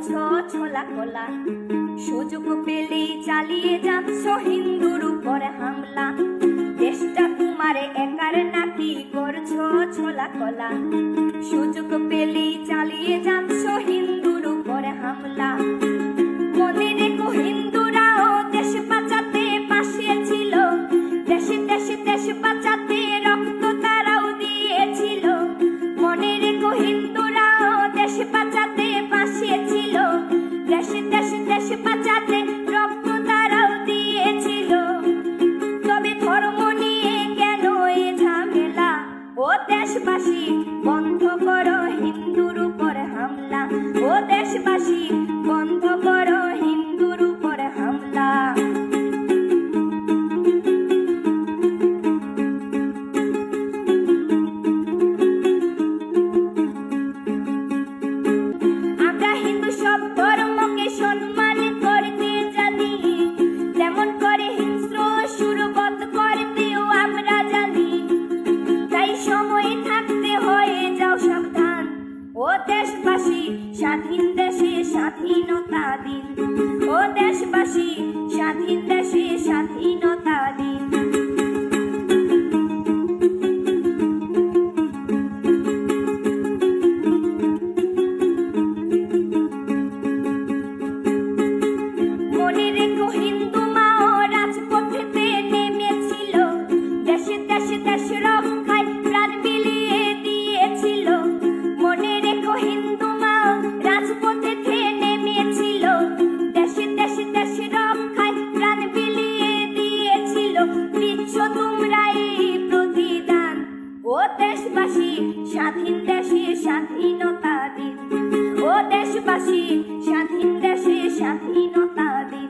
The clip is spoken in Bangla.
করছো ছোলা কলা, সুযোগ পেলেই চালিয়ে যাচ্ছ হিন্দুর উপর হামলা। দেশটা তোমার একার নাকি করছো ছোলা কলা, সুযোগ পেলেই চালিয়ে যাচ্ছ হিন্দুর উপর হামলা। মনে রেখো হিন্দুরাও দেশ বাঁচাতে পাশে ছিল, দেশে দেশে দেশ বাঁচাতে রক্ত তারাও দিয়েছিল। মনে রেখো হিন্দুরাও দেশ বাঁচাতে পাশে ছিল, দেশে দেশে দেশ বাঁচাতে রক্ত তারাও দিয়েছিল। তবে ধর্ম নিয়ে কেন এ ঝামেলা? ও দেশবাসী বন্ধ করো হিন্দুর উপর হামলা, ও দেশবাসী বন্ধ করো হিন্দুর উপর হামলা। আমরা হিন্দু সব ধর্মকে সম্মান করতে জানি, যেমন করে হিংস্র সুরবধ করতেও আমরা জানি। তাই সময় থাকতে হয়ে যাও সাবধান, ও দেশবাসী স্বাধীন দেশে স্বাধীনতা দিন, ও দেশবাসী স্বাধীন দেশে স্বাধীনতা দিন। মনে রেখো হিন্দু মাও রাজপথেতে নেমেছিল, দেশে দেশে দেশ রক্ষায় প্রাণ বিলিয়ে দিয়েছিল। মনে রেখো হিন্দু মাও রাজপথেতে নেমেছিল, দেশে দেশে দেশ রক্ষায় প্রাণ বিলিয়ে দিয়েছিল। দিচ্ছ তোমরা এই প্রতিদান, ও দেশবাসী স্বাধীন দেশে স্বাধীনতা দিন, ও দেশবাসী স্বাধীন দেশে স্বাধীনতা দিন।